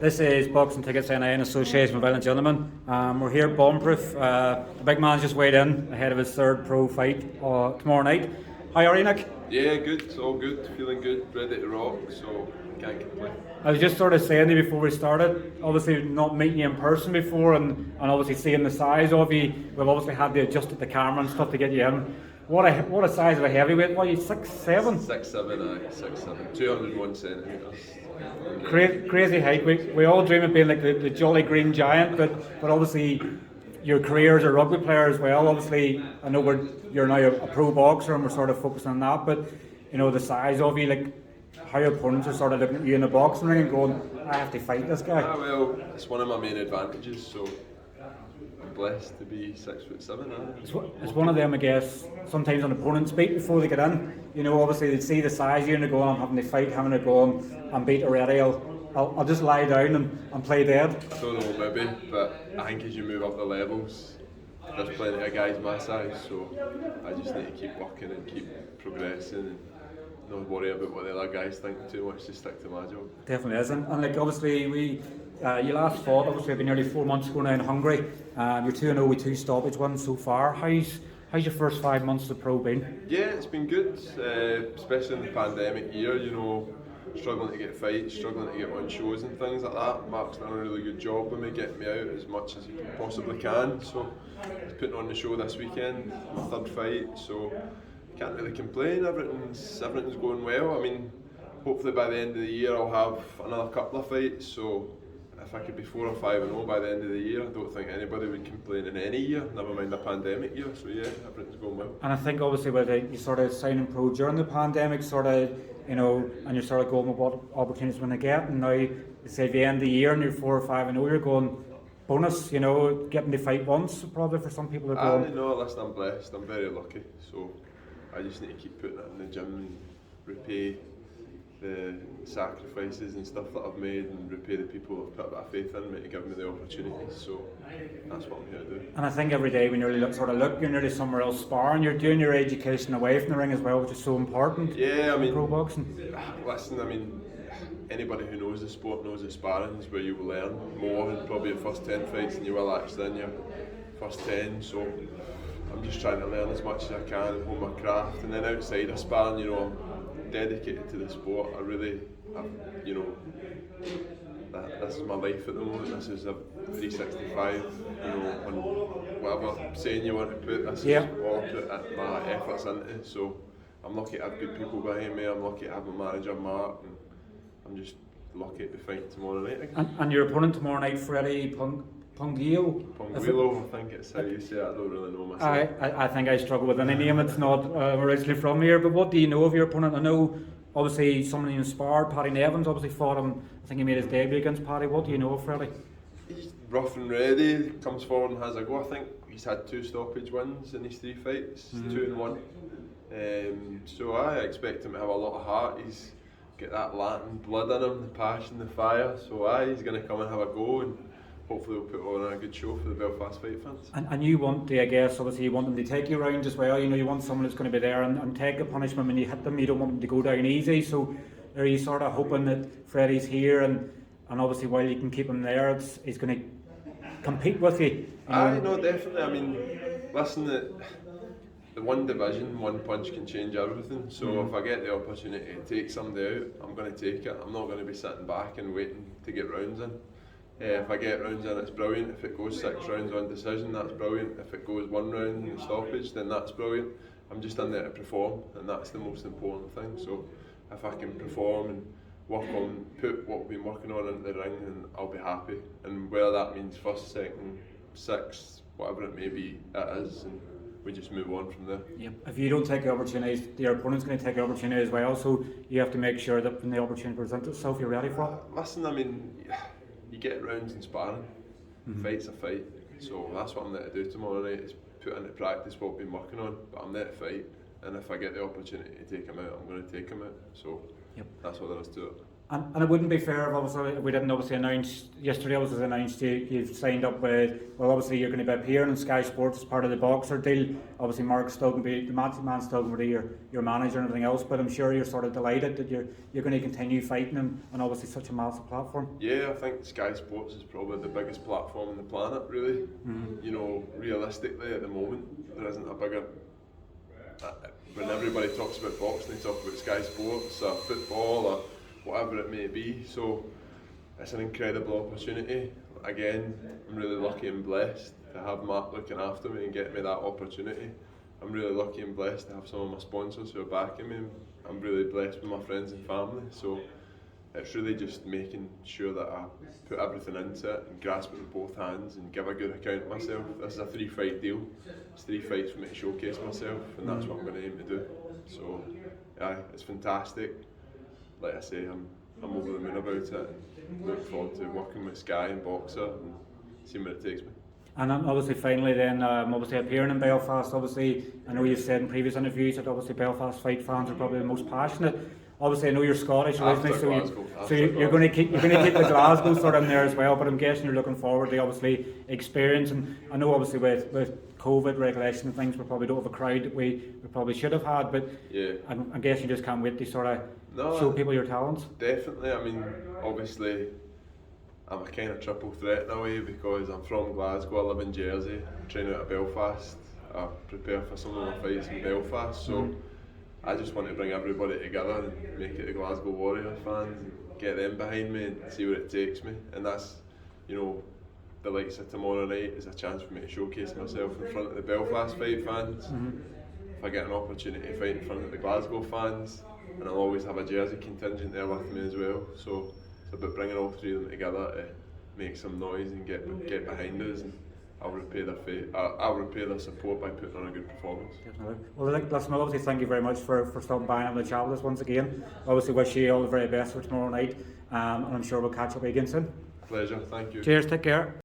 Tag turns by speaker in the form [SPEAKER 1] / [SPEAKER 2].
[SPEAKER 1] This is Boxing Tickets NI in association with Violent Gentlemen. We're here at Bombproof. The big man's just weighed in ahead of his third pro fight tomorrow night. How are you, Nick?
[SPEAKER 2] Yeah, good. It's all good. Feeling good. Ready to rock. So can't complain.
[SPEAKER 1] I was just sort of saying to you before we started, obviously not meeting you in person before and obviously seeing the size of you, we've obviously had to adjust the camera and stuff to get you in. What a size of a heavyweight. What are you, 6'7"?
[SPEAKER 2] 6'7", 6'7", 201 centimetres.
[SPEAKER 1] Crazy height. We all dream of being like the jolly green giant, but obviously your career as a rugby player as well. Obviously, I know you're now a pro boxer and we're sort of focusing on that, but you know the size of you, like how your opponents are sort of looking at you in the boxing ring and going, I have to fight this guy.
[SPEAKER 2] Well, it's one of my main advantages, so I'm blessed to be 6'7".
[SPEAKER 1] It's one of them, I guess, sometimes an opponent speak before they get in. You know, obviously they see the size here and they go, I'm having to fight, having to go and beat already. I'll just lie down and play dead.
[SPEAKER 2] I don't know, maybe, but I think as you move up the levels, there's plenty of guys my size, so I just need to keep working and keep progressing and not worry about what the other guys think too much, just stick to my job.
[SPEAKER 1] Definitely is, and like obviously you last fought obviously been nearly 4 months ago now in Hungary. You're 2-0 with 2 stoppage wins so far. How's your first 5 months as a pro been?
[SPEAKER 2] Yeah, it's been good, especially in the pandemic year, you know, struggling to get fights, struggling to get on shows and things like that. Mark's done a really good job with me, getting me out as much as he possibly can, so he's putting on the show this weekend, my third fight, so can't really complain. Everything's going well. I mean, hopefully by the end of the year I'll have another couple of fights, so if I could be 4 or 5-0 by the end of the year, I don't think anybody would complain in any year, never mind a pandemic year, so yeah, everything's going well.
[SPEAKER 1] And I think obviously with you sort of signing pro during the pandemic, sort of, you know, and you're sort of going with what opportunities when they get, and now you say at the end of the year and you're 4 or 5-0, you're going bonus, you know, getting to fight once probably for some people.
[SPEAKER 2] I know, listen, I'm blessed, I'm very lucky, so I just need to keep putting it in the gym and repay the sacrifices and stuff that I've made and repay the people who have put a bit of faith in me to give me the opportunities, so that's what I'm here to do.
[SPEAKER 1] And I think every day when you're you're nearly somewhere else sparring, you're doing your education away from the ring as well, which is so important.
[SPEAKER 2] Yeah, I mean,
[SPEAKER 1] pro boxing.
[SPEAKER 2] Listen, I mean, anybody who knows the sport knows that sparring is where you will learn more in probably your first 10 fights than you will actually in your first 10, so I'm just trying to learn as much as I can and hone my craft, and then outside of sparring, you know, I'm dedicated to the sport. You know, this is my life at the moment. This is a 365, you know, and whatever saying you want to put, this is all I put my efforts into, so I'm lucky to have good people behind me, I'm lucky to have my manager Mark, and I'm just lucky to be fighting tomorrow night again.
[SPEAKER 1] And your opponent tomorrow night, Freddy Ponguillo,
[SPEAKER 2] I think it's how you say it. I don't really know myself.
[SPEAKER 1] I think I struggle with any name. It's not originally from here, but what do you know of your opponent? I know obviously someone you inspired, Paddy Nevins, obviously fought him. I think he made his debut against Paddy. What do you know of Freddy?
[SPEAKER 2] He's rough and ready, comes forward and has a go. I think he's had 2 stoppage wins in his 3 fights, 2-1. So I expect him to have a lot of heart. He's got that Latin blood in him, the passion, the fire. So he's going to come and have a go, and hopefully we'll put on a good show for the Belfast fight fans.
[SPEAKER 1] And you want to, I guess, obviously you want them to take you around as well. You know, you want someone who's going to be there and take the punishment when you hit them. You don't want them to go down easy. So are you sort of hoping that Freddie's here and obviously while you can keep him there, he's going to compete with you?
[SPEAKER 2] I know, definitely. I mean, listen, the one division, one punch can change everything. So if I get the opportunity to take somebody out, I'm going to take it. I'm not going to be sitting back and waiting to get rounds in. If I get rounds in, it's brilliant. If it goes 6 rounds on decision, that's brilliant. If it goes 1 round in stoppage, then that's brilliant. I'm just in there to perform, and that's the most important thing. So if I can perform and put what we've been working on into the ring, then I'll be happy. And whether that means first, second, 6th, whatever it may be, it is, and we just move on from there.
[SPEAKER 1] Yep. If you don't take the opportunities, your opponent's going to take the opportunity as well. So you have to make sure that when the opportunity presents itself, you're ready for it.
[SPEAKER 2] Listen, I mean, you get rounds in sparring, fight's a fight, so that's what I'm there to do tomorrow night, is put into practice what we've been working on, but I'm there to fight, and if I get the opportunity to take him out, I'm going to take him out, so that's what there is to it.
[SPEAKER 1] And it wouldn't be fair if obviously if we didn't obviously announce yesterday. It was announced you've signed up with. Well, obviously you're going to be appearing on Sky Sports as part of the Boxer deal. Obviously, Mark's still going to be the man's still going to be your manager and everything else. But I'm sure you're sort of delighted that you're going to continue fighting on obviously such a massive platform.
[SPEAKER 2] Yeah, I think Sky Sports is probably the biggest platform on the planet. Really, you know, realistically at the moment there isn't a bigger. When everybody talks about boxing, they talk about Sky Sports or football or whatever it may be. So it's an incredible opportunity. Again, I'm really lucky and blessed to have Mark looking after me and get me that opportunity. I'm really lucky and blessed to have some of my sponsors who are backing me. I'm really blessed with my friends and family. So it's really just making sure that I put everything into it and grasp it with both hands and give a good account of myself. This is a 3-fight deal. It's 3 fights for me to showcase myself, and that's what I'm going to aim to do. So yeah, it's fantastic. Like I say, I'm over the moon about it and look forward to working with Sky and Boxer and seeing where it takes me.
[SPEAKER 1] And then obviously finally then obviously appearing in Belfast. Obviously I know you've said in previous interviews that obviously Belfast fight fans are probably the most passionate. Obviously I know you're Scottish originally, so you're going to keep the Glasgow sort of in there as well. But I'm guessing you're looking forward to obviously experience. And I know obviously with COVID regulation and things, we probably don't have a crowd that we probably should have had. But
[SPEAKER 2] yeah,
[SPEAKER 1] I guess you just can't wait to sort of show people your talents.
[SPEAKER 2] Definitely. I mean, obviously I'm a kind of triple threat in a way because I'm from Glasgow, I live in Jersey, I train out of Belfast, I prepare for some of my fights in Belfast, so I just want to bring everybody together and make it the Glasgow Warriors fans and get them behind me and see where it takes me. And that's, you know, the likes of tomorrow night is a chance for me to showcase myself in front of the Belfast fight fans. If I get an opportunity to fight in front of the Glasgow fans, and I'll always have a Jersey contingent there with me as well. So it's about bringing all 3 of them together to make some noise and get behind us. And I'll repay their support by putting on a good performance.
[SPEAKER 1] Definitely. Well, listen, obviously thank you very much for stopping by and having a chat with us once again. Obviously wish you all the very best for tomorrow night, and I'm sure we'll catch up again soon.
[SPEAKER 2] Pleasure, thank you.
[SPEAKER 1] Cheers, take care.